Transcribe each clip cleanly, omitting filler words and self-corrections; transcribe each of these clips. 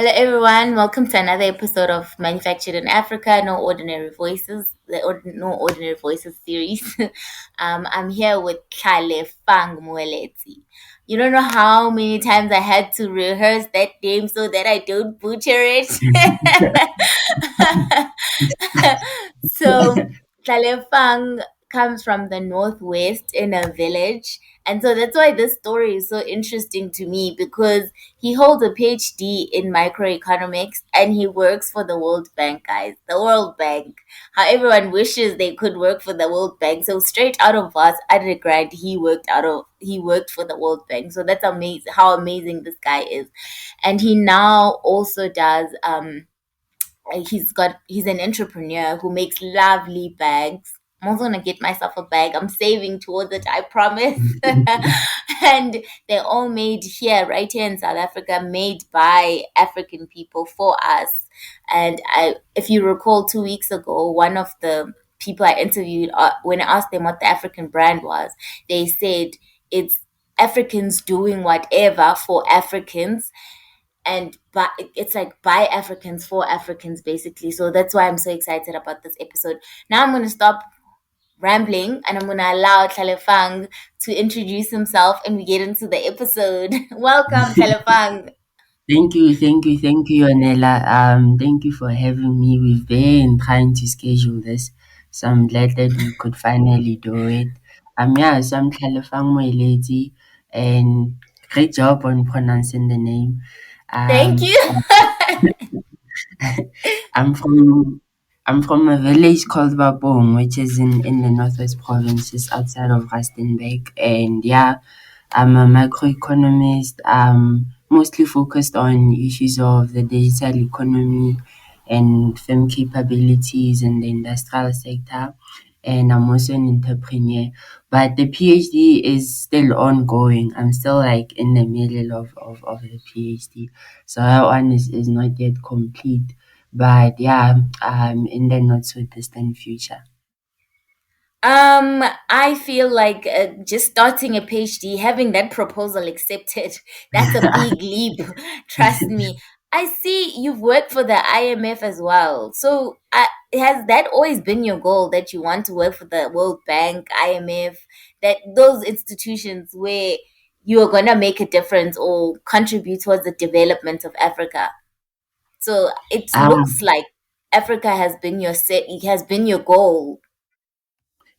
Hello, everyone. Welcome to another episode of Manufactured in Africa. No Ordinary Voices, No Ordinary Voices series. I'm here with Thlalefang Moeletsi. You don't know how many times I had to rehearse that name so that I don't butcher it. So, Thlalefang comes from the northwest in a village. And so that's why this story is so interesting to me because he holds a PhD in microeconomics and he works for the World Bank, guys. The World Bank. How everyone wishes they could work for the World Bank. So straight out of us undergrad, he worked for the World Bank. So that's amazing how amazing this guy is. And he now also does he's an entrepreneur who makes lovely bags. I'm also gonna get myself a bag. I'm saving towards it, I promise. And they're all made here, right here in South Africa, made by African people for us. And if you recall, 2 weeks ago, one of the people I interviewed, when I asked them what the African brand was, they said it's Africans doing whatever for Africans, and but it's like by Africans for Africans basically. So that's why I'm so excited about this episode. Now I'm gonna stop rambling and I'm gonna allow Thlalefang to introduce himself and we get into the episode. Welcome, Thlalefang. Thank you, Anela. Thank you for having me. We've been trying to schedule this, so I'm glad that we could finally do it. Yeah, so I'm Thlalefang Moeletsi, and great job on pronouncing the name. Thank Um, you. I'm from I'm from a village called Babong, which is in the Northwest Province, just outside of Rustenburg. And yeah, I'm a macroeconomist, mostly focused on issues of the digital economy and firm capabilities in the industrial sector. And I'm also an entrepreneur. But the PhD is still ongoing. I'm still like in the middle of the PhD. So that one is not yet complete. But yeah, in the not so distant future. I feel like just starting a PhD, having that proposal accepted, that's a big leap. Trust me. I see you've worked for the IMF as well. So, has that always been your goal that you want to work for the World Bank, IMF, that those institutions where you are going to make a difference or contribute towards the development of Africa? So, it looks Um, like Africa has been it has been your goal.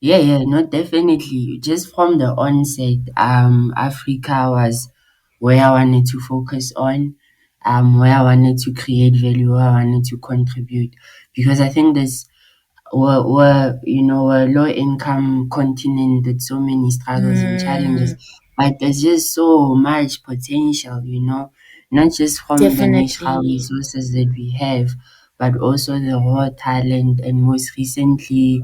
yeah, no, definitely. Just from the onset, Africa was where I wanted to focus on, where I wanted to create value, where I wanted to contribute, because I think there's we're a low income continent with so many struggles and challenges, Mm, but there's just so much potential, not just from the natural definitely. resources that we have, but also the raw talent, and most recently,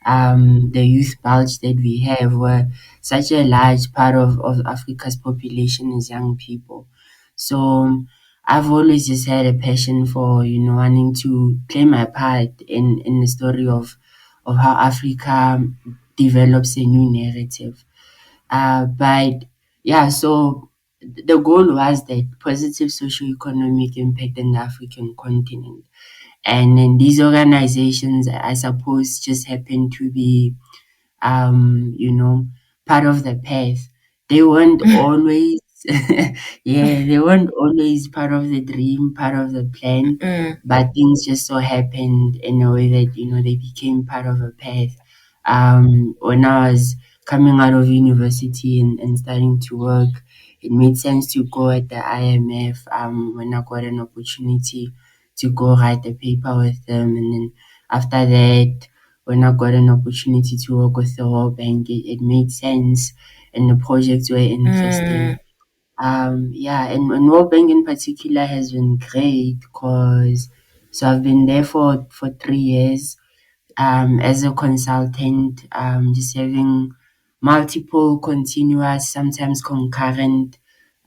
the youth bulge that we have, where such a large part of Africa's population is young people. So I've always just had a passion for, wanting to play my part in the story of how Africa develops a new narrative. But yeah, so the goal was that positive socio-economic impact in the African continent. And then these organizations, I suppose, just happen to be you know, part of the path. They weren't always, yeah, they weren't always part of the dream, part of the plan, Mm, but things just so happened in a way that, they became part of a path. When I was coming out of university and starting to work, it made sense to go at the IMF, when I got an opportunity to go write a paper with them. And then after that, when I got an opportunity to work with the World Bank, it made sense and the projects were interesting. mm, Yeah, and World Bank in particular has been great because so I've been there for 3 years as a consultant, just having multiple continuous, sometimes concurrent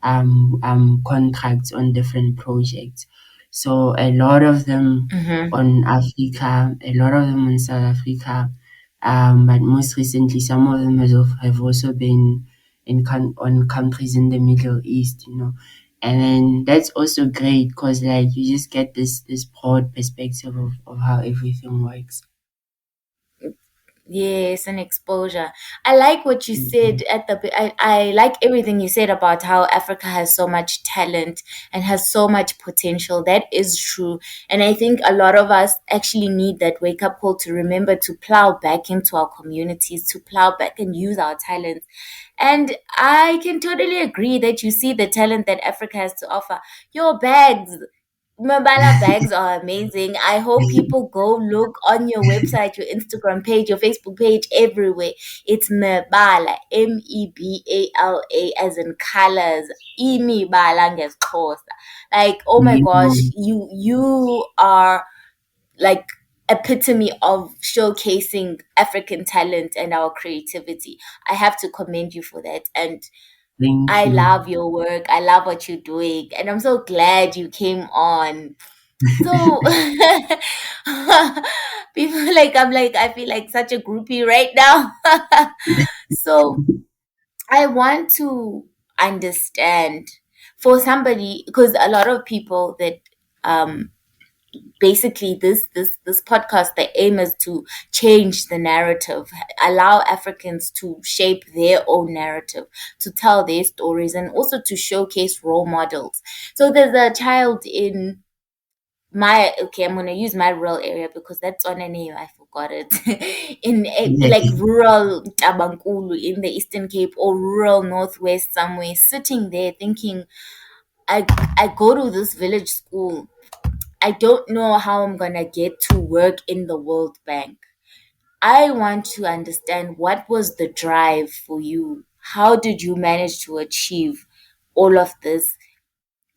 contracts on different projects. So a lot of them mm-hmm. on Africa, a lot of them on South Africa, but most recently, some of them have also been on countries in the Middle East, And then that's also great because like you just get this broad perspective of how everything works. Yes, an exposure. I like what you said Mhm. at I like everything you said about how Africa has so much talent and has so much potential. That is true. And I think a lot of us actually need that wake up call to remember to plow back into our communities, to plow back and use our talents. And I can totally agree that you see the talent that Africa has to offer. Your bags. Mebala bags are amazing. I hope people go look on your website, your Instagram page, your Facebook page, everywhere. It's Mebala, Mebala, as in colors. Imibala ngesixhosa. Like, oh my Yebo. gosh, you are like epitome of showcasing African talent and our creativity. I have to commend you for that. And Thank I you. love your work. I love what you're doing. And I'm so glad you came on. So people I feel like such a groupie right now. So I want to understand for somebody because a lot of people that um basically this podcast, the aim is to change the narrative, allow Africans to shape their own narrative, to tell their stories, and also to showcase role models. So there's a child in my okay, I'm gonna use my rural area because that's on a name, I forgot it. In like Yes. rural Tabankulu in the Eastern Cape or rural Northwest somewhere, sitting there thinking, I go to this village school. I don't know how I'm gonna get to work in the World Bank. I want to understand what was the drive for you? How did you manage to achieve all of this?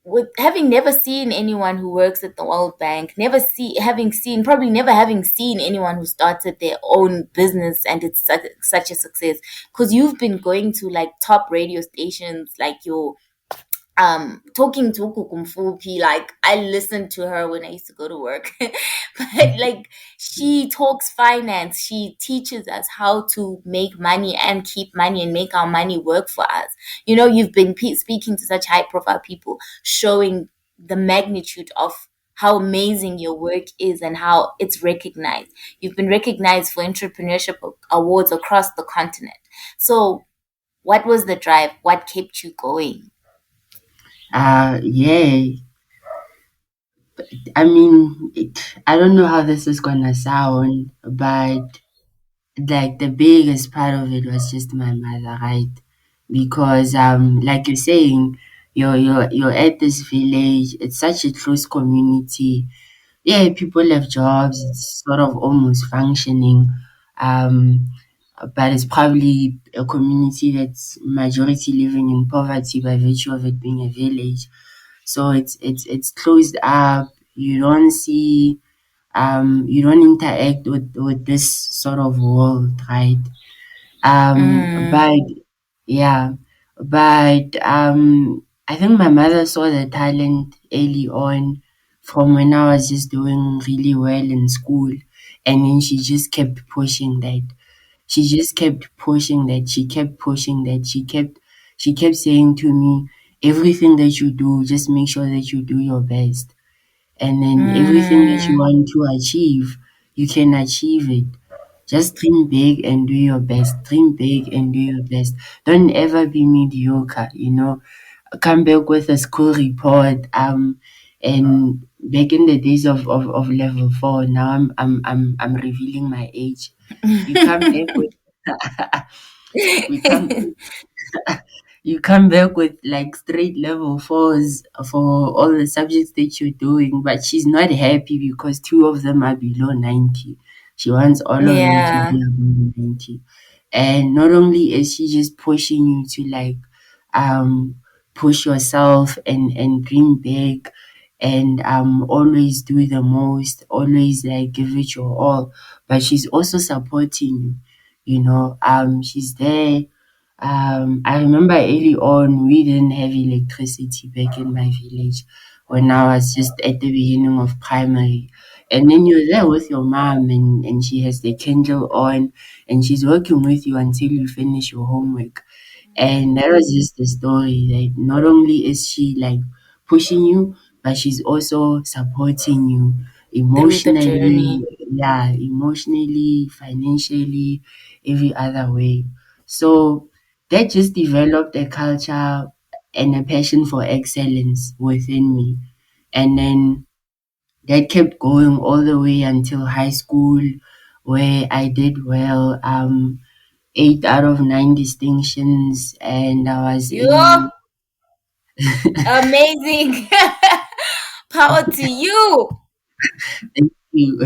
With having never seen anyone who works at the World Bank, probably never having seen anyone who started their own business and it's such a success. Because you've been going to like top radio stations, like your talking to Kukumfupi, like I listened to her when I used to go to work. But like she talks finance, she teaches us how to make money and keep money and make our money work for us. You know, you've been speaking to such high profile people, showing the magnitude of how amazing your work is and how it's recognized. You've been recognized for entrepreneurship awards across the continent. So what was the drive? What kept you going? Yeah. I mean, I don't know how this is gonna sound, but like the biggest part of it was just my mother, right? Because like you're saying, you're at this village. It's such a close community. Yeah, people have jobs. It's sort of almost functioning. Um, but it's probably a community that's majority living in poverty by virtue of it being a village. So it's closed up. You don't see you don't interact with this sort of world, right? Mm. But yeah, but I think my mother saw the talent early on from when I was just doing really well in school, and then she just kept pushing that. She just kept pushing that. She kept pushing that. She kept saying to me, everything that you do, just make sure that you do your best. And then everything that you Mm. want to achieve, you can achieve it. Just dream big and do your best. Dream big and do your best. Don't ever be mediocre, you know. Come back with a school report. And back in the days of level four, now I'm revealing my age. You come back with we come you come back with like straight level fours for all the subjects that you're doing, but she's not happy because two of them are below 90. She wants all of them to Yeah. be above 90. And not only is she just pushing you to like um push yourself and dream big and always do the most, always like give it your all, but she's also supporting you, you know. She's there. I remember early on, we didn't have electricity back in my village when I was just at the beginning of primary. And then you're there with your mom, and she has the candle on, and she's working with you until you finish your homework. And that was just the story. Like, not only is she like pushing you, but she's also supporting you Through the emotionally, journey. yeah, emotionally, financially, every other way. So that just developed a culture and a passion for excellence within me. And then that kept going all the way until high school, where I did well. 8 out of 9 distinctions, and I was You're in. amazing. Power to you. Thank you.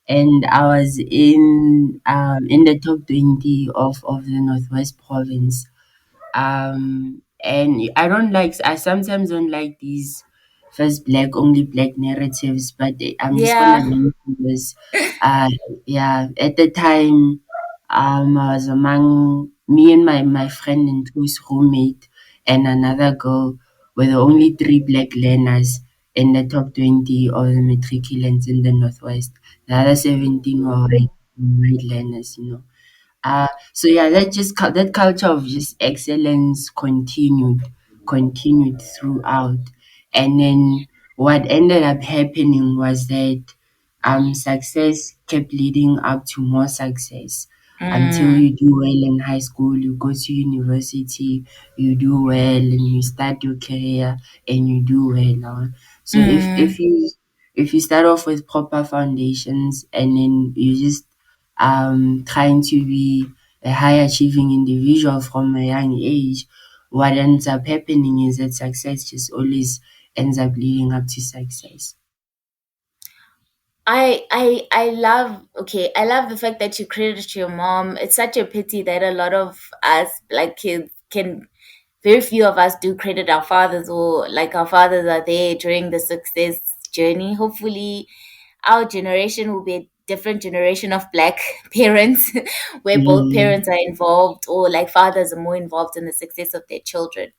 And I was in the top 20 of the Northwest Province. And I sometimes don't like these first black, only black narratives, but I'm just gonna Yeah. mention this. Uh, yeah, at the time, I was among me and my friend and whose roommate and another girl were the only three black learners in the top 20 of the matriculants in the Northwest. The other 17 were white learners, you know. So yeah, that culture of just excellence continued throughout, and then what ended up happening was that success kept leading up to more success until Mm, you do well in high school, you go to university, you do well, and you start your career and you do well. So mm. if you start off with proper foundations and then you just trying to be a high achieving individual from a young age, what ends up happening is that success just always ends up leading up to success. I love, okay, I love the fact that you credit your mom. It's such a pity that a lot of us like kids can, very few of us do credit our fathers, or like our fathers are there during the success journey. Hopefully our generation will be a different generation of black parents where both Mm, parents are involved, or like fathers are more involved in the success of their children.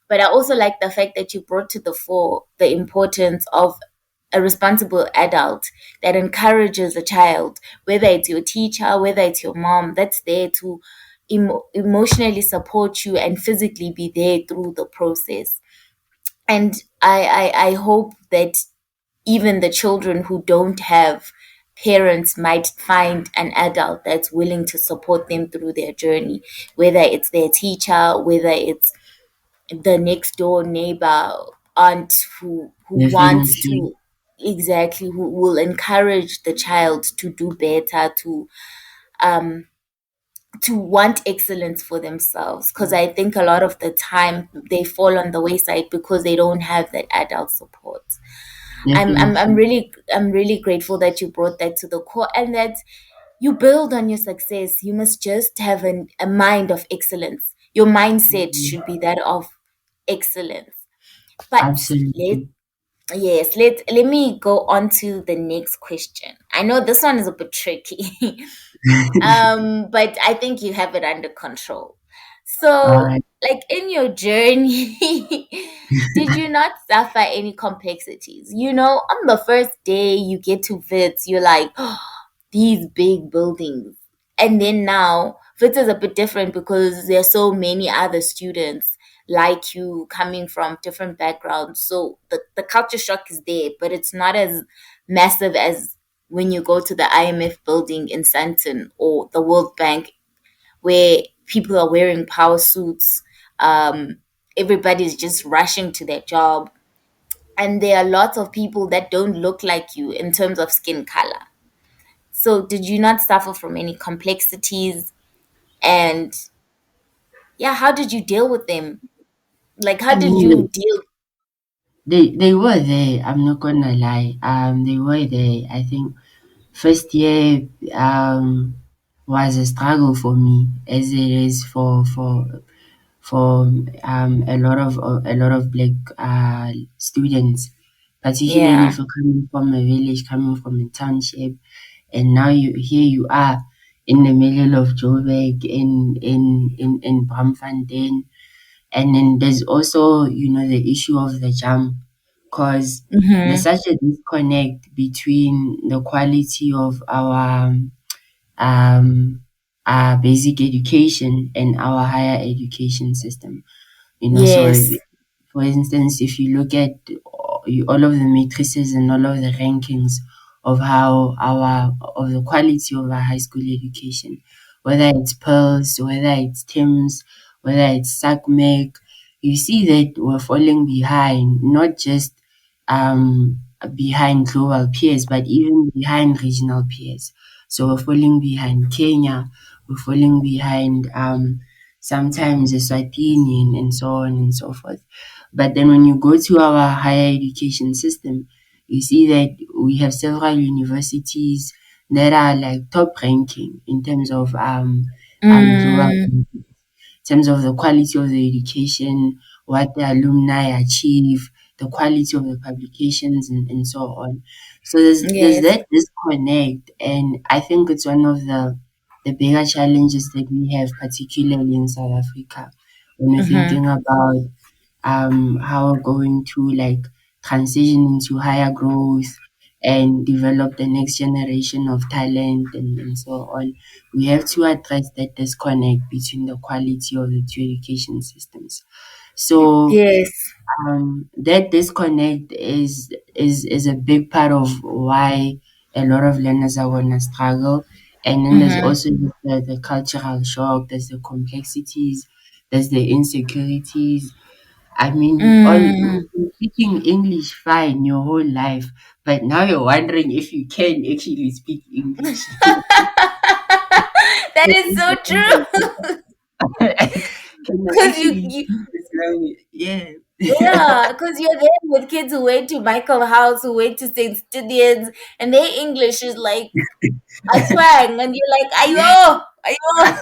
But I also like the fact that you brought to the fore the importance of a responsible adult that encourages a child, whether it's your teacher, whether it's your mom, that's there to emotionally support you and physically be there through the process. And I hope that even the children who don't have parents might find an adult that's willing to support them through their journey, whether it's their teacher, whether it's the next door neighbor, aunt who wants definitely, to, exactly, who will encourage the child to do better, um to want excellence for themselves, because I think a lot of the time they fall on the wayside because they don't have that adult support. I'm definitely. really, I'm really grateful that you brought that to the core, and that you build on your success. You must just have a mind of excellence. Your mindset Mhm. should be that of excellence. But let Absolutely. yes, let me go on to the next question. I know this one is a bit tricky. But I think you have it under control. All So, right. like in your journey, did you not suffer any complexities? You know, on the first day you get to Wits, you're like, oh, these big buildings. And then now, Wits is a bit different because there's so many other students like you coming from different backgrounds. So the culture shock is there, but it's not as massive as when you go to the IMF building in Sandton or the World Bank, where people are wearing power suits. Um, Everybody's just rushing to their job. And there are lots of people that don't look like you in terms of skin color. So, did you not suffer from any complexities? And yeah, how did you deal with them? Like, how I did mean, you deal? they were there. I'm not gonna lie. They were there. I think first year was a struggle for me, as it is for a lot of black students, particularly Yeah. if you're coming from a village, coming from a township, and now you are in the middle of Joburg in Braamfontein. And then there's also, the issue of the jump, because there's Mm-hmm. such a disconnect between the quality of um, our basic education and our higher education system. So Yes. For instance, if you look at all of the matrices and all of the rankings of how our of the quality of our high school education, whether it's Pearls, whether it's Tim's, whether it's SACMEC, you see that we're falling behind, not just behind global peers, but even behind regional peers. So we're falling behind Kenya, we're falling behind sometimes Eswatini and so on and so forth. But then when you go to our higher education system, you see that we have several universities that are like top ranking in terms of global, Mm, in terms of the quality of the education, what the alumni achieve, the quality of the publications, and so on. So there's yes. that disconnect, and I think it's one of the bigger challenges that we have, particularly in South Africa, when we're Mm-hmm. thinking about how we're going to like transition into higher growth and develop the next generation of talent and so on. We have to address that disconnect between the quality of the two education systems. So Yes. that disconnect is a big part of why a lot of learners are gonna struggle. And then there's Mm-hmm. also the cultural shock, there's the complexities, there's the insecurities. I mean, all Mm. you've been speaking English fine your whole life, but now you're wondering if you can actually speak English. That is so true. Like, can I Because actually speak this language? Yeah. yeah, because you're there with kids who went to Michael House, who went to St. Stithians, and their English is like a twang, and you're like, ayo, ayo.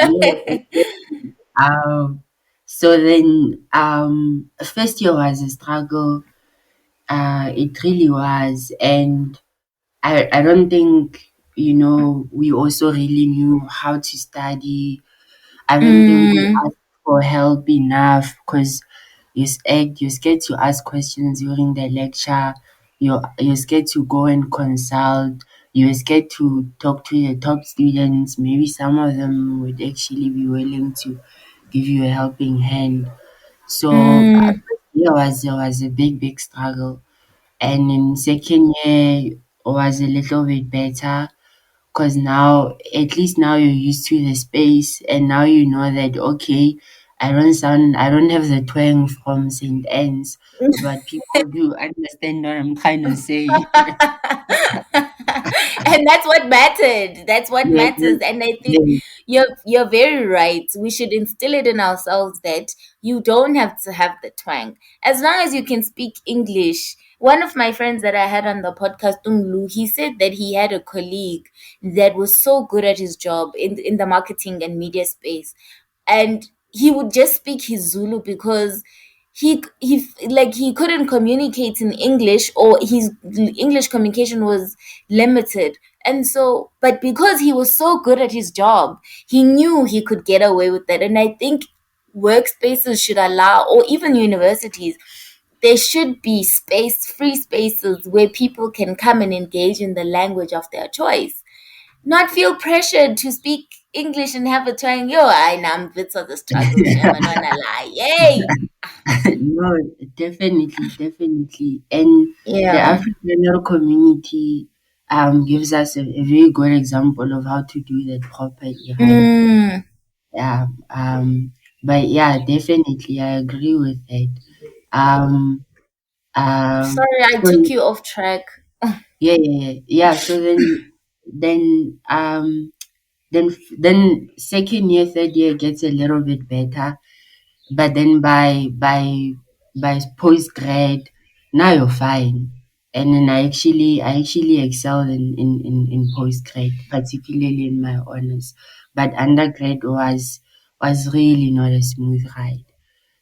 Yeah. So then, first year was a struggle. It really was, and I don't think we also really knew how to study. I don't think we Mm, asked for help enough because you're scared to ask questions during the lecture. You're scared to go and consult. You're scared to talk to the top students. Maybe some of them would actually be willing to give you a helping hand. So mm, there was a big struggle, and in second year was a little bit better because now at least now you're used to the space, and now you know that okay, I don't have the twang from St. Anne's, but people do understand what I'm trying to say. and that's what mattered. That's what Yes, matters. And I think yes, you're very right. We should instill it in ourselves that you don't have to have the twang. As long as you can speak English. One of my friends that I had on the podcast, Unglu, he said that he had a colleague that was so good at his job in the marketing and media space, and he would just speak his Zulu because he couldn't communicate in English, or his English communication was limited. And so, but because he was so good at his job, he knew he could get away with that. And I think workspaces should allow, or even universities, there should be free spaces where people can come and engage in the language of their choice, not feel pressured to speak English and have a twang. Yo, I am bits of the struggle. Shame and wanna lie. Yay! no, definitely, and the Yeah. African community gives us a very good example of how to do that properly, right? Mm. Yeah, but yeah, definitely, I agree with that. Um, Sorry, I so took you off track. yeah. So then second year, third year gets a little bit better, but then by post grad, now you're fine. And then I actually excelled in post grad, particularly in my honors. But undergrad was really not a smooth ride.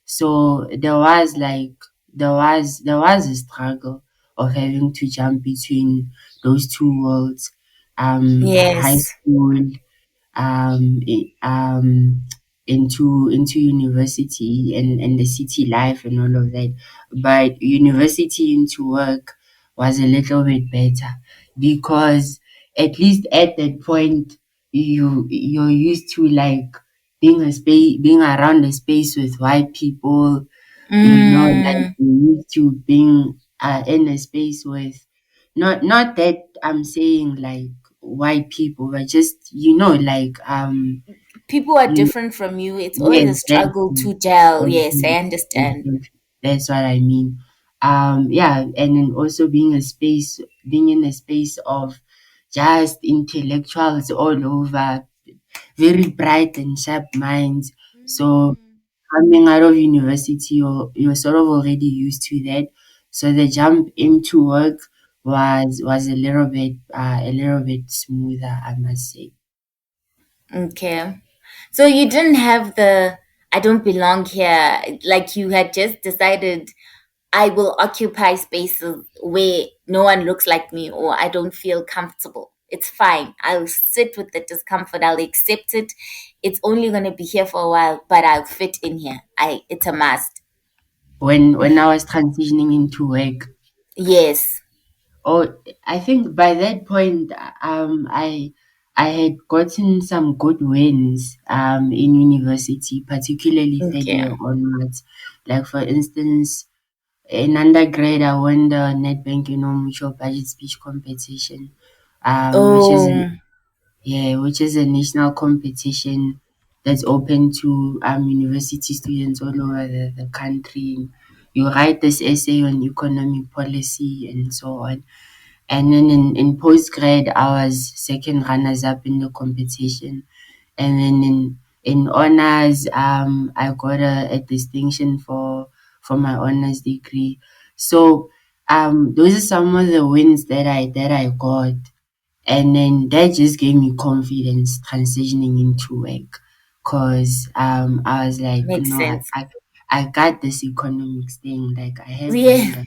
So there was a struggle of having to jump between those two worlds, high Yes. school, into university and the city life and all of that. But university into work was a little bit better because at least at that point you're used to like being around a space with white people, like Mm, you used to being in a space with not that I'm saying like white people, but just like people are you different from you. It's yeah, always a struggle exactly. to gel. Yes, I Exactly. understand. Exactly. That's what I mean. Yeah, and then also being in a space of just intellectuals all over, very bright and sharp minds. So Mm. coming out of university, you're sort of already used to that. So the jump into work was a little bit smoother, I must say. Okay. So you didn't have the I don't belong here. Like you had just decided I will occupy spaces where no one looks like me or I don't feel comfortable. It's fine. I'll sit with the discomfort. I'll accept it. It's only going to be here for a while, but I'll fit in here. It's a must. When I was transitioning into work, Yes. oh, I think by that point, I had gotten some good wins in university, particularly third Okay. year onwards. Like for instance, in undergrad, I won the NetBank, mutual budget speech competition, which is Oh, which is a national competition that's open to university students all over the country. You write this essay on economic policy and so on. And then in postgrad, I was second runners up in the competition. And then in honors, I got a distinction for my honors degree. So those are some of the wins that I got, and then that just gave me confidence transitioning into work, cause I was like, makes sense. I got this economics thing, like I have Yeah. numbers.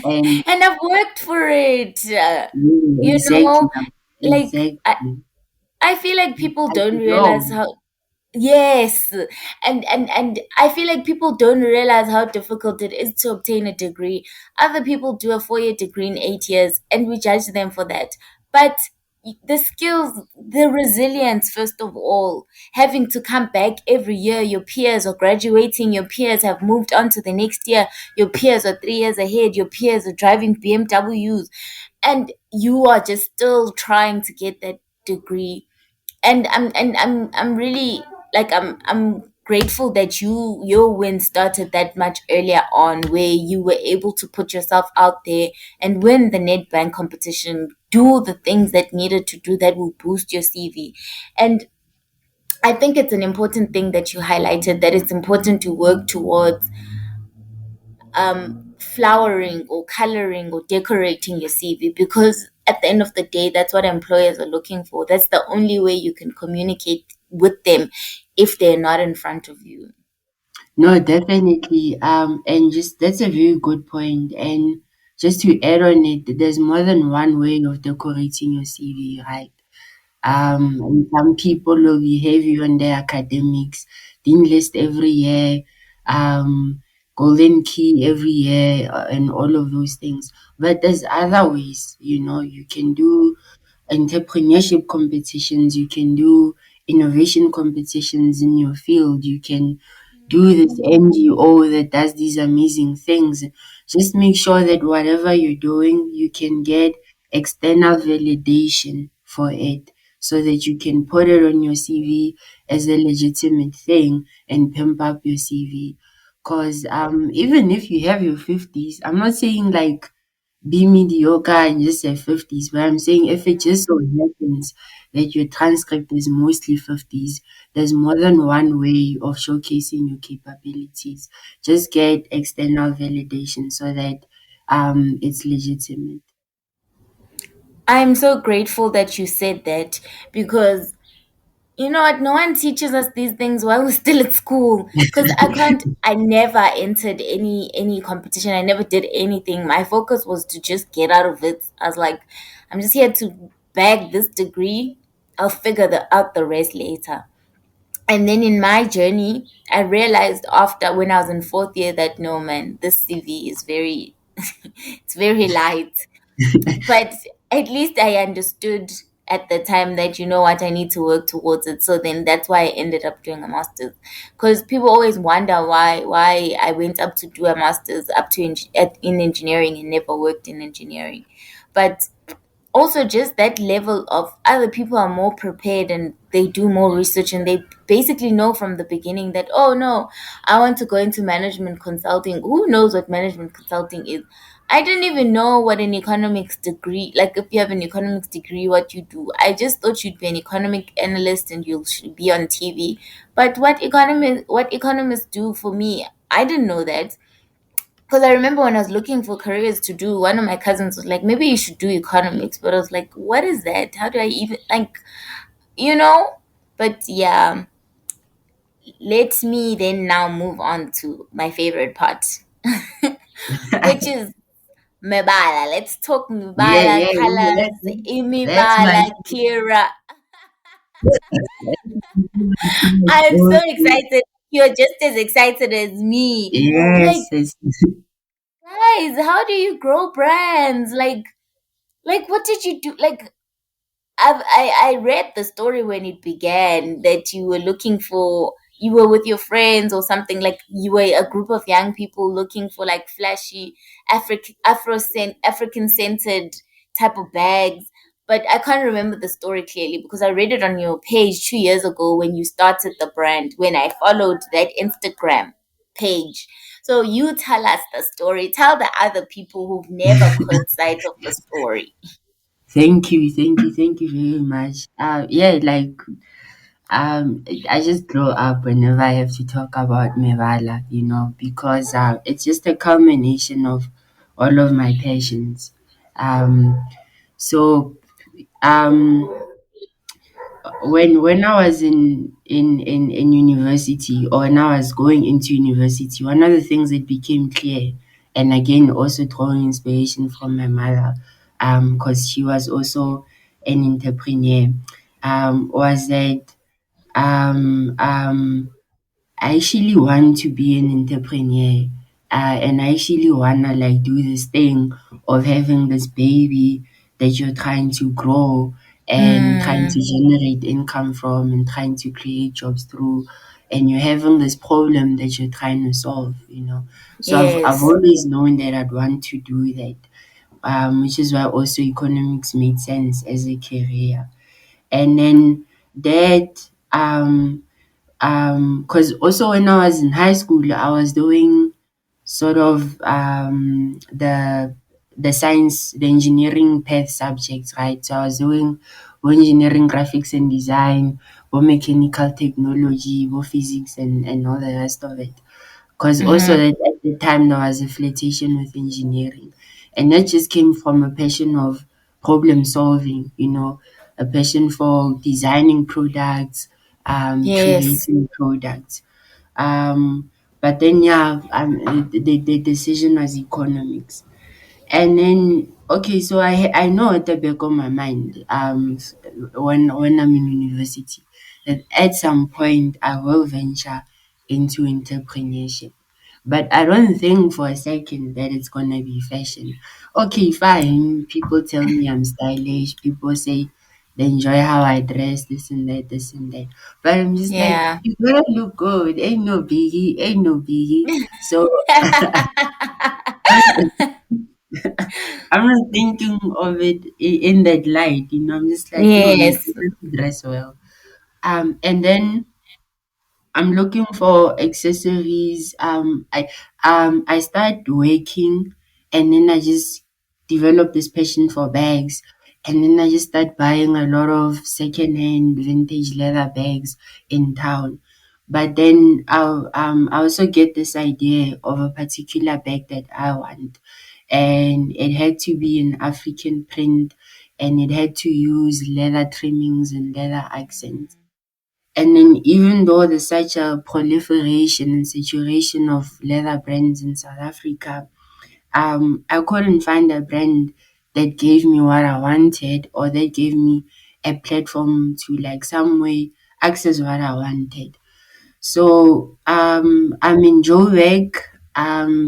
And And I've worked for it. yeah, You exactly, know, like exactly. I feel like people I don't realize belong. how yes, and I feel like people don't realize how difficult it is to obtain a degree. Other people do a 4 year degree in 8 years, and we judge them for that. But the skills, the resilience, first of all, having to come back every year, your peers are graduating, your peers have moved on to the next year, your peers are 3 years ahead, your peers are driving BMWs, and you are just still trying to get that degree. And I'm really like I'm grateful that your win started that much earlier on, where you were able to put yourself out there and win the Nedbank competition, do the things that needed to do that will boost your CV. And I think it's an important thing that you highlighted, that it's important to work towards flowering or coloring or decorating your CV, because at the end of the day, that's what employers are looking for. That's the only way you can communicate with them if they're not in front of you. No, definitely. And just that's a very good point. And just to add on it, there's more than one way of decorating your CV, right? And some people will behave you on their academics, dean list every year, um, golden key every year, and all of those things. But there's other ways, you can do entrepreneurship competitions, you can do innovation competitions in your field, you can do this NGO that does these amazing things. Just make sure that whatever you're doing, you can get external validation for it so that you can put it on your CV as a legitimate thing and pimp up your CV. Because even if you have your 50s, I'm not saying like be mediocre and just say 50s, but I'm saying if it just so happens that your transcript is mostly 50s, there's more than one way of showcasing your capabilities. Just get external validation so that it's legitimate. I'm so grateful that you said that, because you know what, no one teaches us these things while we're still at school. Because I never entered any competition, I never did anything. My focus was to just get out of it. I was like, I'm just here to bag this degree. I'll figure out the rest later. And then in my journey, I realized after, when I was in fourth year, that no, man, this CV is very it's very light. But at least I understood. at the time that, you know what, I need to work towards it. So then that's why I ended up doing a master's. Because people always wonder why I went up to do a master's up to in engineering and never worked in engineering. But also just that level of other people are more prepared and they do more research and they basically know from the beginning that, oh no, I want to go into management consulting. Who knows what management consulting is? I didn't even know what an economics degree, like if you have an economics degree, what you do. I just thought you'd be an economic analyst and you'll be on TV. But what economists do for me, I didn't know that. Because I remember when I was looking for careers to do, one of my cousins was like, maybe you should do economics. But I was like, what is that? How do I even, like, you know? But yeah, let me then now move on to my favorite part, which is Mebala. Let's talk Yeah, Mebala, yeah, yeah. colors, That's my Mebala, Kira. I'm so favorite. excited. You're just as excited as me. Like, Yes, yes. guys, how do you grow brands? Like what did you do? Like, I read the story when it began that you were looking for, you were with your friends or something, like you were a group of young people looking for like flashy African centered type of bags. But I can't remember the story clearly because I read it on your page 2 years ago when you started the brand, when I followed that Instagram page. So you tell us the story. Tell the other people who've never caught sight of the story. Thank you, thank you, thank you very much. Yeah, like I just grow up whenever I have to talk about Mebala, because it's just a culmination of all of my passions. So um, when I was in university, or when I was going into university, one of the things that became clear, and again also drawing inspiration from my mother, because she was also an entrepreneur, was that um, um, I actually want to be an entrepreneur, and I actually wanna like do this thing of having this baby that you're trying to grow and trying to Mm, generate income from and trying to create jobs through, and you're having this problem that you're trying to solve. So I've yes. always known that I'd want to do that, which is why also economics made sense as a career. And then that because also when I was in high school, I was doing sort of the science, the engineering path subjects, right? So I was doing engineering, graphics and design, mechanical technology, physics, and all the rest of it. Because also Mm-hmm. at the time there was a flirtation with engineering, and that just came from a passion of problem solving, a passion for designing products, Yes. creating products. But then, yeah, the decision was economics. And then, okay, so I know at the back of my mind, when I'm in university, that at some point I will venture into entrepreneurship. But I don't think for a second that it's gonna be fashion. Okay, fine. People tell me I'm stylish. People say they enjoy how I dress, this and that, this and that. But I'm just like, Yeah. you gotta look good. Ain't no biggie, ain't no biggie. So I'm not thinking of it in that light. I'm just like, no, you Yes. have to dress well. And then I'm looking for accessories. I start working, and then I just develop this passion for bags, and then I just start buying a lot of secondhand vintage leather bags in town. But then I also get this idea of a particular bag that I want, and it had to be an African print, and it had to use leather trimmings and leather accents. And then even though there's such a proliferation and saturation of leather brands in South Africa, I couldn't find a brand that gave me what I wanted, or that gave me a platform to like some way access what I wanted. So I'm in Joburg,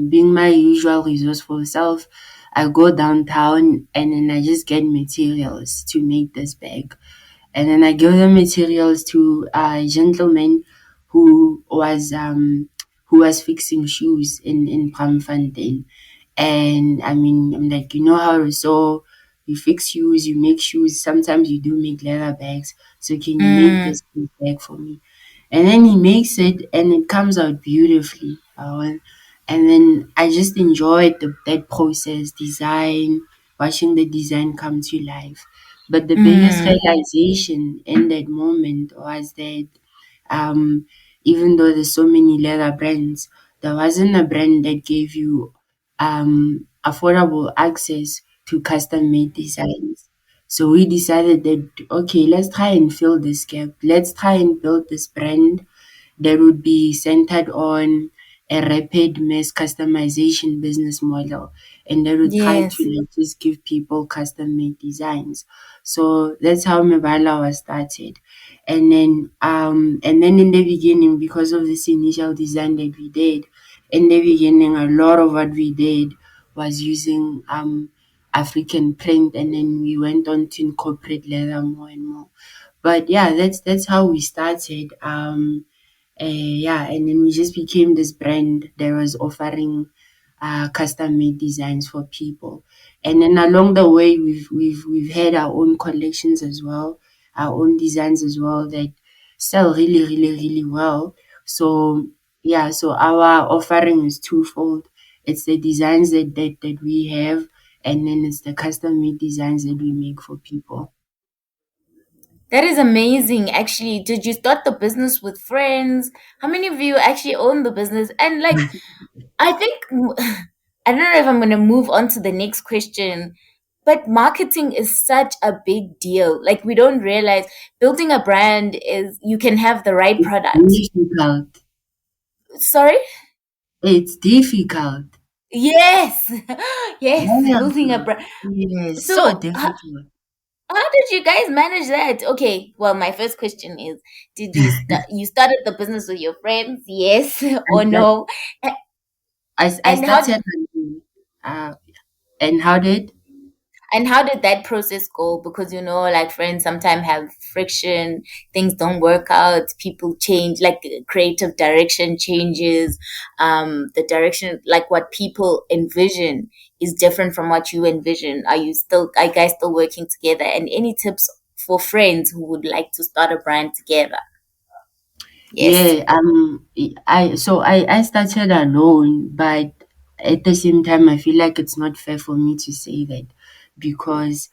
being my usual resourceful self. I go downtown and then I just get materials to make this bag. And then I give the materials to a gentleman who was um who was fixing shoes in Braamfontein. And I mean, I'm like, you know how to sew, you fix shoes, you make shoes, sometimes you do make leather bags. So can you make Mm, this bag for me? And then he makes it and it comes out beautifully. And then I just enjoyed that process, design, watching the design come to life. But the biggest mm, realization in that moment was that um, even though there's so many leather brands, there wasn't a brand that gave you affordable access to custom made designs. So we decided that, okay, let's try and fill this gap. Let's try and build this brand that would be centered on a rapid mass customization business model, and they would try to yes. like just give people custom made designs. So that's how Mebala was started. And then in the beginning, because of this initial design that we did, in the beginning a lot of what we did was using African print, and then we went on to incorporate leather more and more. But yeah, that's how we started. Yeah, and then we just became this brand that was offering custom made designs for people. And then along the way, we've had our own collections as well, our own designs as well that sell really, really, really well. So yeah, so our offering is twofold. It's the designs that we have, and then it's the custom made designs that we make for people. That is amazing. Actually, did you start the business with friends? How many of you actually own the business? And like, I think I don't know if I'm going to move on to the next question, but marketing is such a big deal. Like, we don't realize building a brand is you can have the right It's product. difficult. Sorry? It's difficult. Yes. Yes, Yeah, building a brand. yes, so So, difficult. how did you guys manage that? Okay, well, my first question is, did you you started the business with your friends? Yes I, or sta- no? I And how started on, and how did? And how did that process go? Because like friends sometimes have friction, things don't work out, people change, like creative direction changes, the direction, like what people envision is different from what you envision. Are you guys still working together? And any tips for friends who would like to start a brand together? Yes. Yeah, I started alone, but at the same time, I feel like it's not fair for me to say that because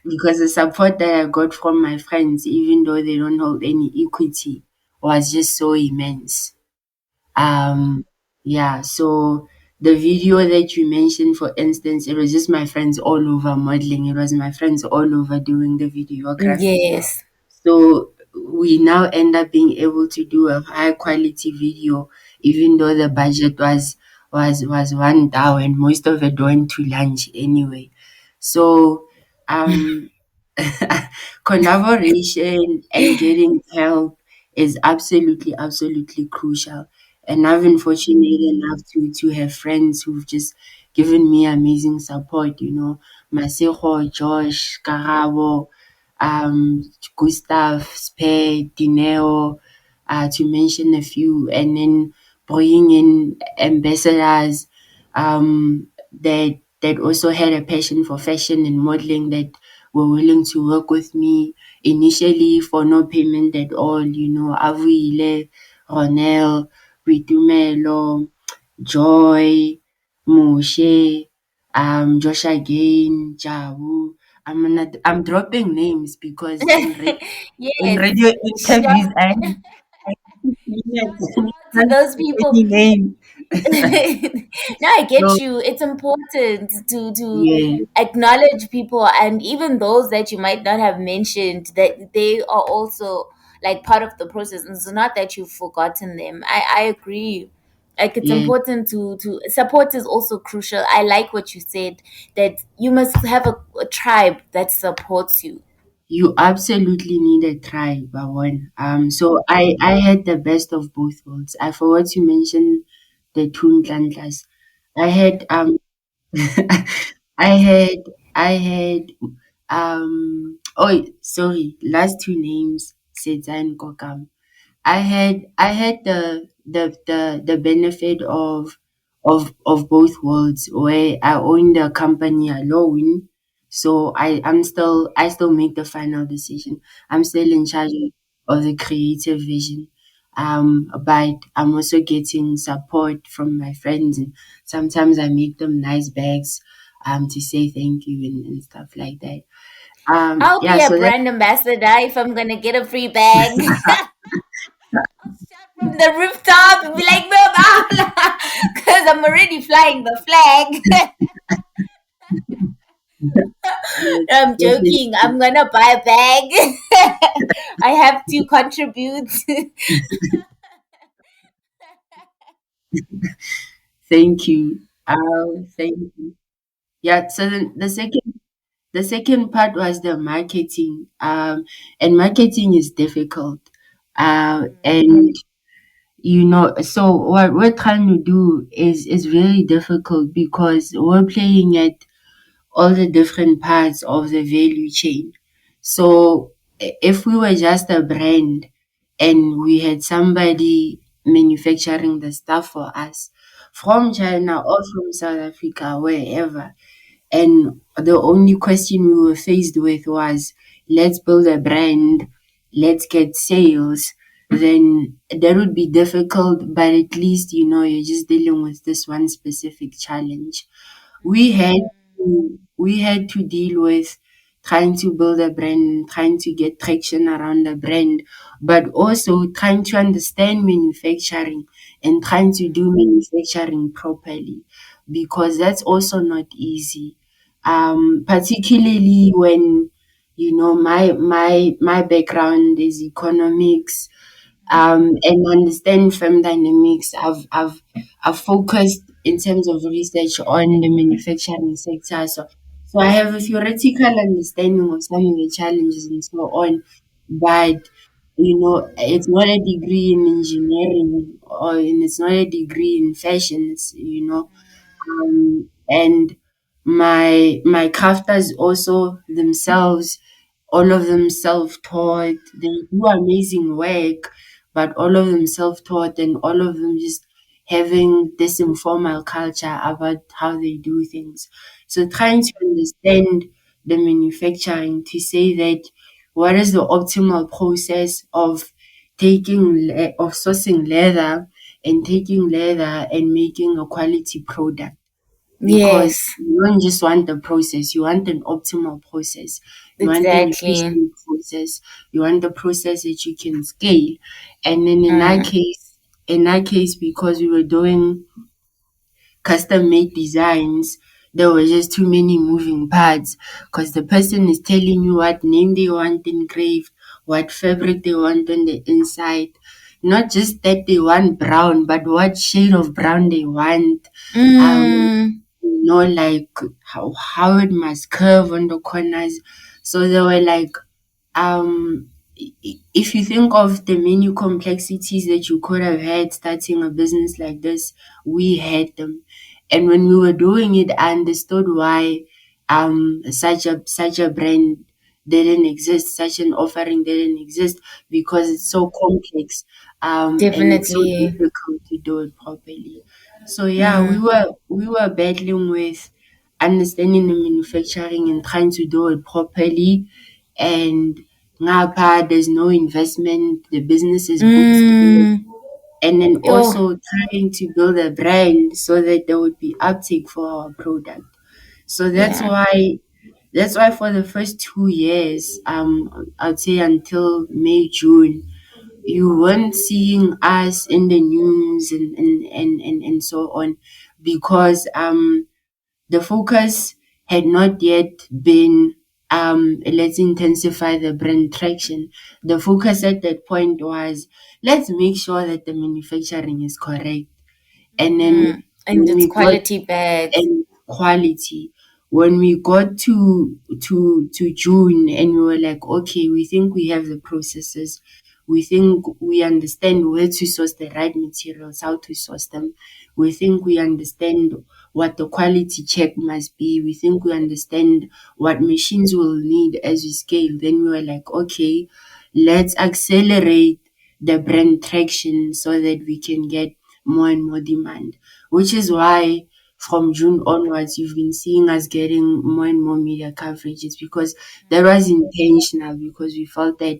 because the support that I got from my friends, even though they don't hold any equity, was just so immense. Um, yeah, so the video that you mentioned, for instance, it was just my friends all over modeling. It was my friends all over doing the videography. Yes. So we now end up being able to do a high quality video, even though the budget was one down and most of it went to lunch anyway. So um collaboration and getting help is absolutely, absolutely crucial. And I've been fortunate enough to have friends who've just given me amazing support, Masego, Josh, Karabo, Gustav, Spare, Dineo, to mention a few, and then bringing in ambassadors that also had a passion for fashion and modeling that were willing to work with me initially for no payment at all. Avuile, Ronel, Ritumelo, Joy, Moshe, Josh again, Jawu. I'm dropping names because in Yes. radio Shout interviews I keep minutes and out I to can't those say people. any name. No, I get So you. It's important to yeah, acknowledge people, and even those that you might not have mentioned, that they are also like part of the process. And it's not that you've forgotten them. I agree. Like, it's yeah. important to support is also crucial. I like what you said, that you must have a tribe that supports you. You absolutely need a tribe, one. So I had the best of both worlds. I forgot to mention the two Ntlanhlas. I had I had I had oh sorry, last two names, Setsa and Kokam. I had the benefit of both worlds where I own the company alone. So I still make the final decision. I'm still in charge of the creative vision. But I'm also getting support from my friends, and sometimes I make them nice bags to say thank you and stuff like that. I'll Yeah, be a so that brand ambassador if I'm gonna get a free bag. I'll shout from the rooftop and be like, Mebala, because I'm already flying the flag. yes, I'm joking. definitely. I'm gonna buy a bag. I have to contribute. Thank you. Thank you. Yeah, so the second part was the marketing. And marketing is difficult. And so what we're trying to do is really difficult because we're playing at all the different parts of the value chain. So if we were just a brand and we had somebody manufacturing the stuff for us from China or from South Africa, wherever, and the only question we were faced with was, let's build a brand, let's get sales, then that would be difficult, but at least, you're just dealing with this one specific challenge. We had to deal with trying to build a brand, trying to get traction around the brand, but also trying to understand manufacturing and trying to do manufacturing properly, because that's also not easy. Particularly when my background is economics, and understand firm dynamics. I've focused in terms of research on the manufacturing sector. So I have a theoretical understanding of some of the challenges and so on. But it's not a degree in engineering, and it's not a degree in fashion. And my crafters also themselves, all of them self-taught. They do amazing work, but all of them self-taught, and all of them just having this informal culture about how they do things. So trying to understand the manufacturing to say that what is the optimal process of of sourcing leather and taking leather and making a quality product, because Yes, you don't just want the process, you want an optimal process, you want an exactly. efficient process, you want the process that you can scale. And then Mm. in that case, because we were doing custom made designs, there were just too many moving parts, because the person is telling you what name they want engraved, what fabric they want on the inside. Not just that they want brown, but what shade of brown they want. Um, Mm. like how it must curve on the corners. So they were like, if you think of the many complexities that you could have had starting a business like this, we had them. And when we were doing it, I understood why such a brand didn't exist, such an offering didn't exist, because it's so complex, and it's so Definitely. difficult to do it properly. So yeah, we Mm. were we were battling with understanding the manufacturing and trying to do it properly. And ngapha there's no investment, the business is bootstrapped, Mm. and then Oh, also trying to build a brand so that there would be uptake for our product. So yeah. that's why for the first 2 years, I'd say until May, June, you weren't seeing us in the news and so on, because the focus had not yet been, let's intensify the brand traction. The focus at that point was, let's make sure that the manufacturing is correct. And then Mm. And when it's we got quality bags. and quality, when we got to June, and we were like, okay, we think we have the processes, we think we understand where to source the right materials, how to source them, we think we understand what the quality check must be. We think we understand what machines will need as we scale. Then we were like, okay, let's accelerate the brand traction so that we can get more and more demand, which is why from June onwards, you've been seeing us getting more and more media coverage. It's because that was intentional, because we felt that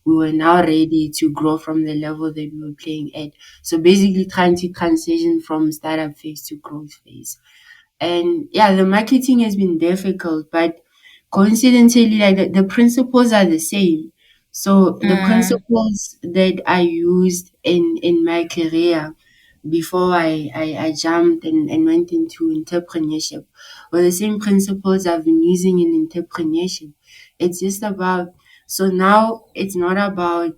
we were now ready to grow from the level that we were playing at. So basically trying to transition from startup phase to growth phase. And yeah, the marketing has been difficult, but coincidentally, like the principles are the same. So the Mm, principles that I used in my career before I jumped and went into entrepreneurship were the same principles I've been using in entrepreneurship. It's just about, so now it's not about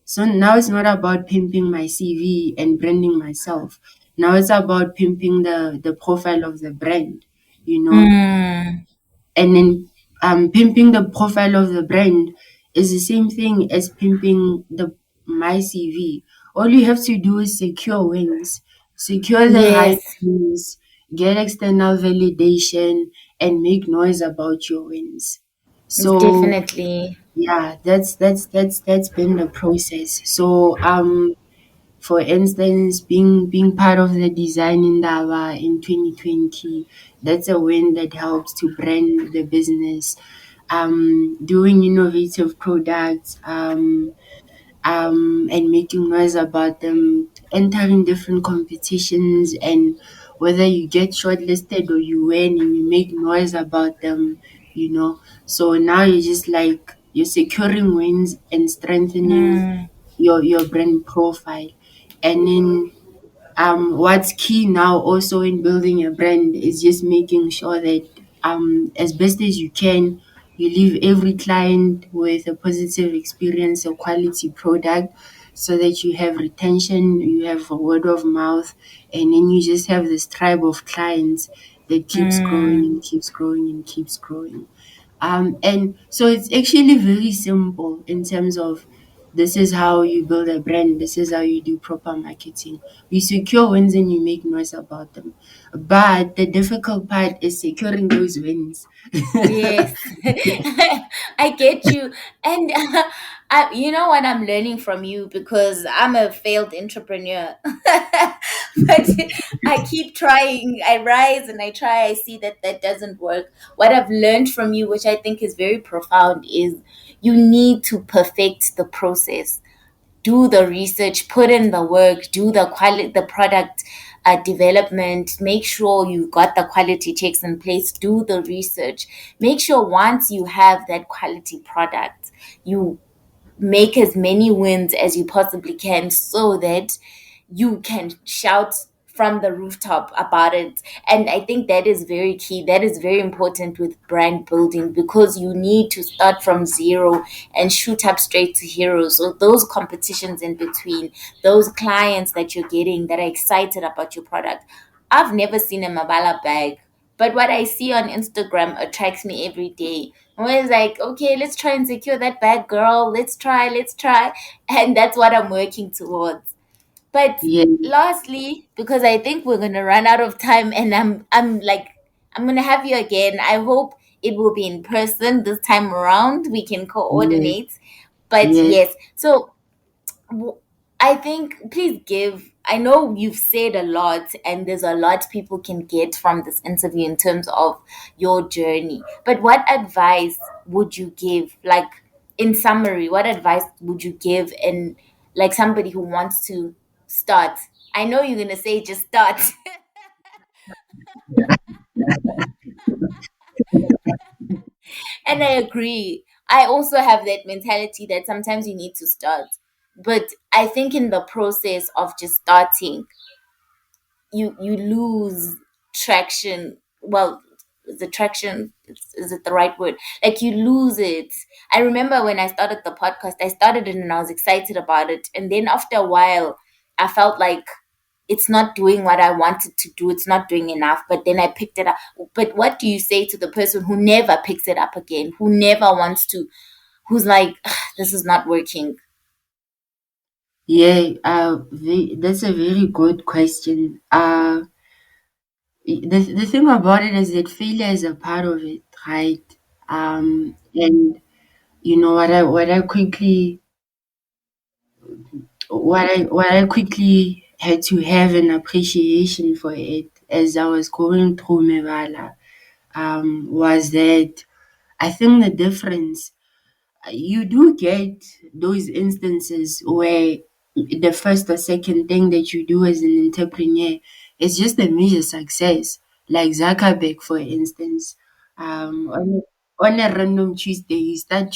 so now it's not about pimping my CV and branding myself. Now it's about pimping the profile of the brand, you know. mm, And then pimping the profile of the brand is the same thing as pimping the my CV. All you have to do is secure wins, secure the right yes, wins, get external validation, and make noise about your wins. So definitely. yeah, that's been the process. So for instance, being part of the design in Dawa in 2020, that's a win that helps to brand the business. Doing innovative products, and making noise about them, entering different competitions, and whether you get shortlisted or you win and you make noise about them, you know. So now you're just like you're securing wins and strengthening Mm, your brand profile. And then what's key now also in building a brand is just making sure that as best as you can, you leave every client with a positive experience, a quality product, so that you have retention, you have a word of mouth, and then you just have this tribe of clients that keeps growing mm, and keeps growing and keeps growing. And so it's actually very simple in terms of this is how you build a brand, this is how you do proper marketing. You secure wins and you make noise about them. But the difficult part is securing those wins. yes, I get you. And you know what I'm learning from you, because I'm a failed entrepreneur. But I keep trying. I rise and I try. I see that that doesn't work. What I've learned from you, which I think is very profound, is you need to perfect the process. Do the research, put in the work, do the quality, the product development, make sure you got the quality checks in place, do the research, make sure once you have that quality product, you make as many wins as you possibly can so that you can shout from the rooftop about it. And I think that is very key. That is very important with brand building, because you need to start from zero and shoot up straight to hero. So those competitions in between, those clients that you're getting that are excited about your product. I've never seen a Mebala bag, but what I see on Instagram attracts me every day. I'm always like, okay, let's try and secure that bag, girl. Let's try, let's try. And that's what I'm working towards. But Yeah, lastly, because I think we're gonna run out of time, and I'm like, I'm gonna have you again. I hope it will be in person this time around. We can yes, coordinate. But yes. yes, so w- I think, please give. I know you've said a lot, and there's a lot people can get from this interview in terms of your journey. But what advice would you give? Like, in summary, what advice would you give? And like somebody who wants to start. I know you're gonna say just start, and I agree. I also have that mentality that sometimes you need to start, but I think in the process of just starting, you lose traction. Well, the traction, is it the right word? Like, you lose it. I remember when I started the podcast, I started it and I was excited about it, and then after a while I felt like it's not doing what I wanted to do, it's not doing enough. But then I picked it up. But what do you say to the person who never picks it up again, who never wants to, who's like, "Ah, this is not working"? Yeah, that's a very good question. The thing about it is that failure is a part of it, right? And you know what I quickly had to have an appreciation for it as I was going through Mebala, was that I think the difference, you do get those instances where the first or second thing that you do as an entrepreneur is just a major success. Like Zuckerberg, for instance, on a random Tuesday, you start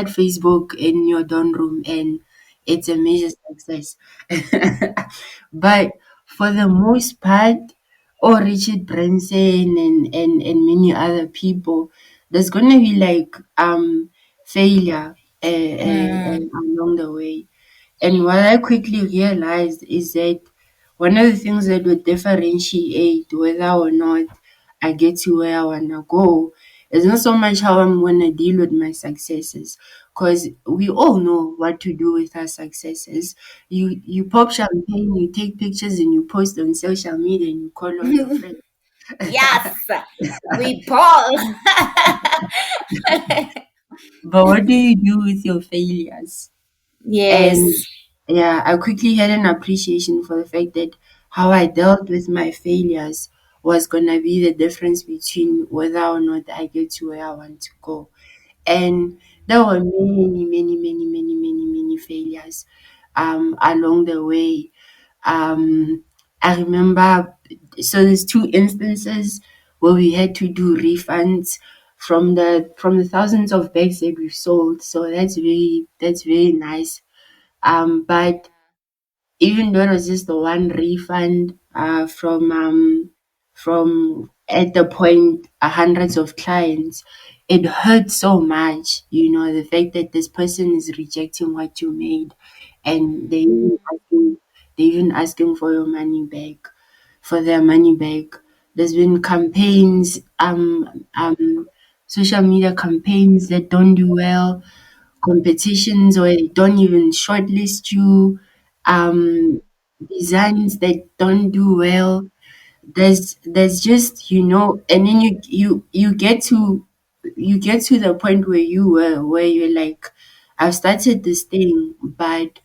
Facebook in your dorm room, and it's a major success. But for the most part, or Richard Branson and many other people, there's gonna be like failure along the way. And what I quickly realized is that one of the things that would differentiate whether or not I get to where I wanna go is not so much how I'm gonna deal with my successes, because we all know what to do with our successes. You pop champagne, you take pictures, and you post on social media, and you call all your friends. Yes, we Paul. But what do you do with your failures? And Yes. yeah, I quickly had an appreciation for the fact that how I dealt with my failures was gonna be the difference between whether or not I get to where I want to go. And there were many failures along the way. I remember, so there's two instances where we had to do refunds from the thousands of bags that we've sold. So that's very nice. But even though it was just the one refund from at the point hundreds of clients, it hurt so much, the fact that this person is rejecting what you made, and they even asking for your money back, for their money back. There's been campaigns, social media campaigns that don't do well, competitions where they don't even shortlist you, um, designs that don't do well. There's just, and then you get to the point where you're like, I've started this thing, but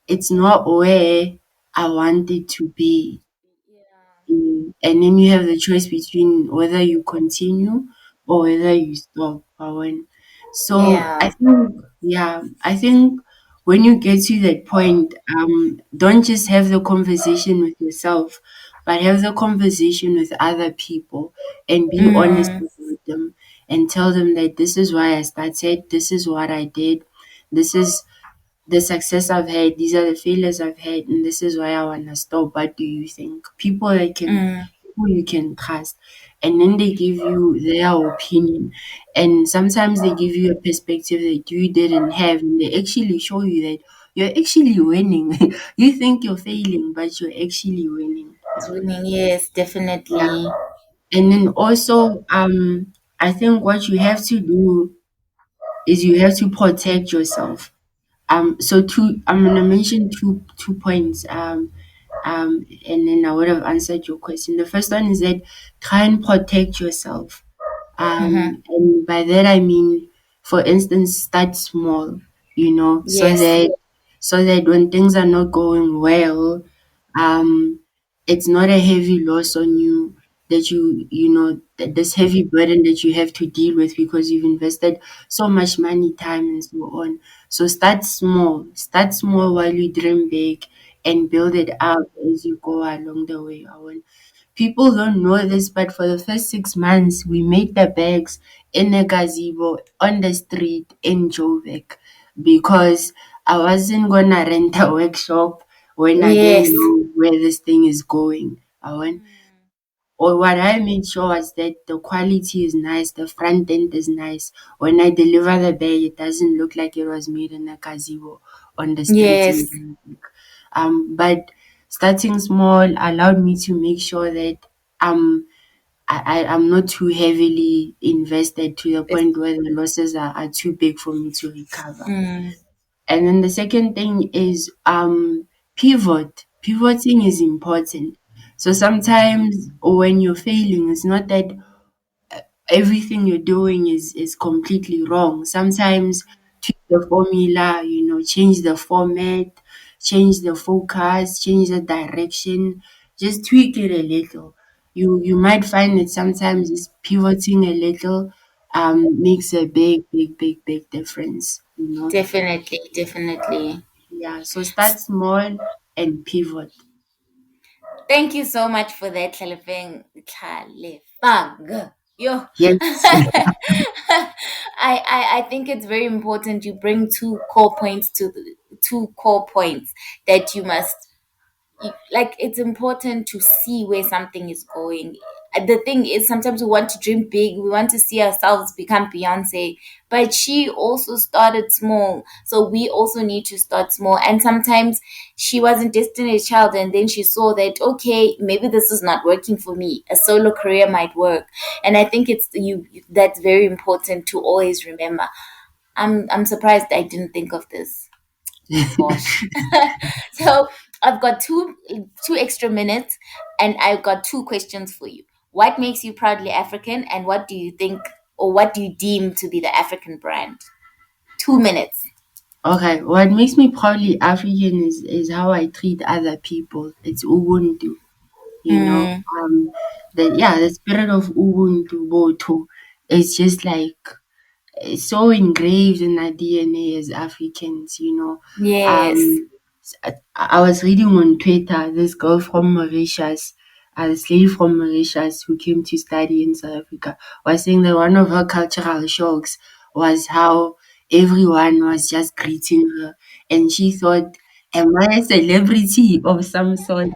it's not where I want it to be. And then you have the choice between whether you continue or whether you stop. So Yeah. I think when you get to that point, don't just have the conversation with yourself, but have the conversation with other people and be honest Mm, with them, and tell them that this is why I started, this is what I did, this is the success I've had, these are the failures I've had, and this is why I wanna stop. What do you think? mm, People you can trust, and then they give you their opinion, and sometimes they give you a perspective that you didn't have, and they actually show you that you're actually winning. You think you're failing, but you're actually winning. it's winning. Yes, Yeah, definitely. and then also, I think what you have to do is you have to protect yourself. So I'm gonna mention two points. And then I would have answered your question. The first one is that try and protect yourself. Mm-hmm. And by that I mean, for instance, start small. So Yes. that when things are not going well, um, it's not a heavy loss on you, that this heavy burden that you have to deal with because you've invested so much money, time, and so on. So start small while you dream big, and build it up as you go along the way. People don't know this, but for the first 6 months, we made the bags in a gazebo on the street in Joburg, because I wasn't gonna rent a workshop when I didn't Yes. know where this thing is going. Or what I made sure was that the quality is nice, the front end is nice. When I deliver the bag, it doesn't look like it was made in a gazebo on the street in Yes. Joburg. But starting small allowed me to make sure that um I'm not too heavily invested to the It's- point where the losses are too big for me to recover. Mm, And then the second thing is pivot. Pivoting is important. So sometimes when you're failing, it's not that everything you're doing is completely wrong. Sometimes tweak the formula, change the format, change the focus, change the direction, just tweak it a little. You might find that sometimes just pivoting a little makes a big difference. Definitely, definitely. Yeah, so start small and pivot. Thank you so much for that, Thlalefang. Yo. Yes. I think it's very important you bring two core points that you must like. It's important to see where something is going. The thing is, sometimes we want to dream big, we want to see ourselves become Beyonce, but she also started small, so we also need to start small. And sometimes she wasn't Destiny's Child, and then she saw that, okay, maybe this is not working for me, a solo career might work. And I think it's you that's very important to always remember. I'm surprised I didn't think of this. Gosh. So I've got two extra minutes, and I've got two questions for you. What makes you proudly African, and what do you think, or what do you deem to be the African brand? 2 minutes. Okay, what makes me proudly African is how I treat other people. It's Ubuntu, you know. Mm, The spirit of Ubuntu Boto is just like it's so engraved in our DNA as Africans. yes. Um, I was reading on Twitter this girl from Mauritius, a slave from Mauritius who came to study in South Africa, was saying that one of her cultural shocks was how everyone was just greeting her, and she thought, "Am I a celebrity of some sort?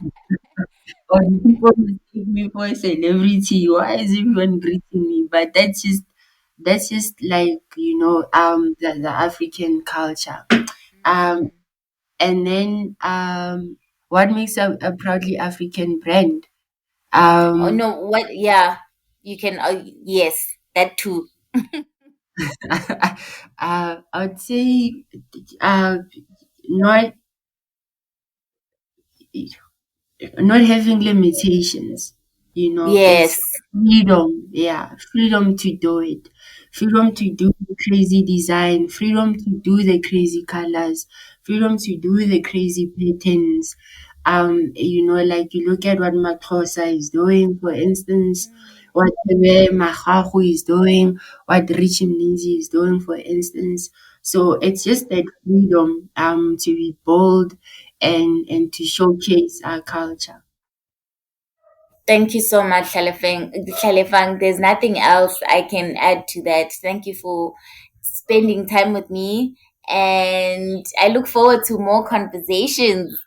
Or do people mistake me for a celebrity? Why is everyone greeting me?" But that's just like the African culture. Um, and then what makes a proudly African brand? Oh Um, no, what? Yeah, you can. Yes, that too. I would say uh, not not having limitations, it's Yes. freedom. Yeah, freedom to do it, freedom to do the crazy design, freedom to do the crazy colors, freedom to do the crazy patterns. Like you look at what Matrosa is doing, for instance, what Mahahu is doing, what Richie Mlinzi is doing, for instance. So it's just that freedom to be bold and to showcase our culture. Thank you so much, Thlalefang. There's nothing else I can add to that. Thank you for spending time with me, and I look forward to more conversations.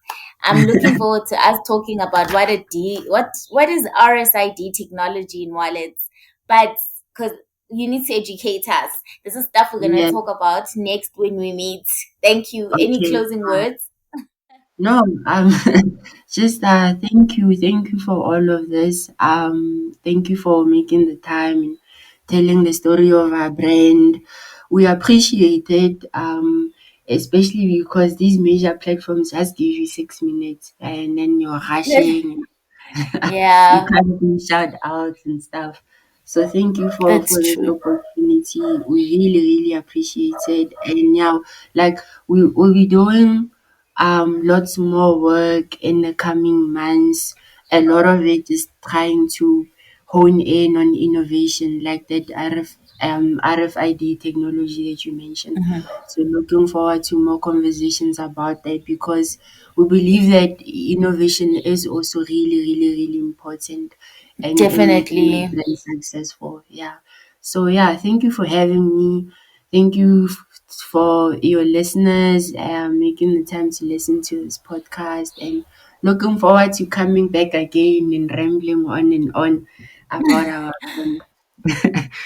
I'm looking forward to us talking about what is RSID technology in wallets, but because you need to educate us. This is stuff we're gonna Yeah. talk about next when we meet. Thank you. Any Okay. closing words? No, just thank you for all of this. Thank you for making the time and telling the story of our brand. We appreciate it. Especially because these major platforms just give you 6 minutes and then you're rushing. You Yeah, can't do shout outs and stuff. So thank you for that's this true. opportunity. We really appreciate it. And now, like we'll be doing lots more work in the coming months. A lot of it is trying to hone in on innovation, like that RFID technology that you mentioned. Mhm. So looking forward to more conversations about that because we believe that innovation is also really important in making the Definitely. brand successful. Yeah. So yeah, thank you for having me. Thank you for your listeners making the time to listen to this podcast and looking forward to coming back again and rambling on and on about our brand.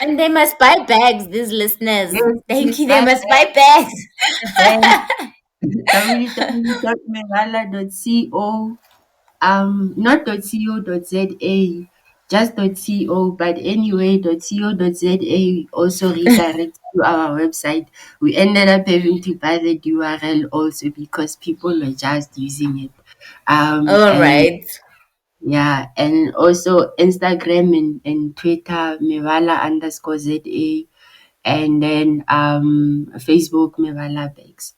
And they must buy bags, these listeners. Yes, Thank please you. They buy must buy bags. the bag www.mebala.co, not .co.za, just .co, but anyway, .co.za also redirects to our website. We ended up having to buy the URL also because people were just using it. All And right. Yeah, and also Instagram and Twitter, Mebala underscore ZA, and then Facebook, Mebala Bags.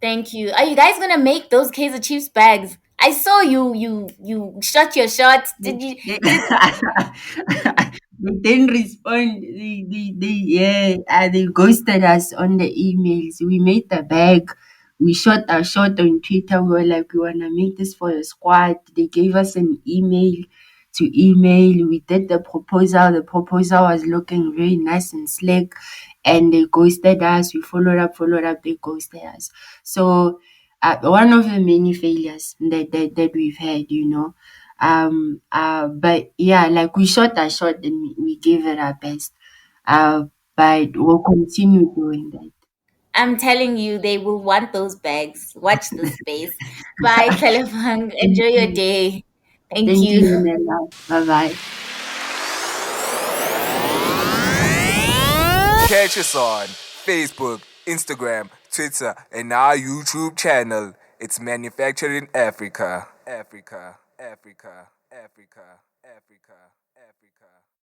Thank you. Are you guys gonna make those Kaiser Chiefs bags? I saw you shot your shot. They, Did you they, did they didn't respond. They ghosted us on the emails. We made the bag. We shot our shot on Twitter. We were like, we wanna make this for the squad. They gave us an email to email. We did the proposal. The proposal was looking very nice and slick, and they ghosted us. We followed up. They ghosted us. So, one of the many failures that we've had, but yeah, like we shot our shot and we gave it our best. But we'll continue doing that. I'm telling you, they will want those bags. Watch the space. Bye, Thlalefang. Thank Enjoy your you. day. Thank Thank you, you. Nella. Bye bye. Catch us on Facebook, Instagram, Twitter, and our YouTube channel. It's Manufactured in Africa. Africa, Africa, Africa, Africa, Africa.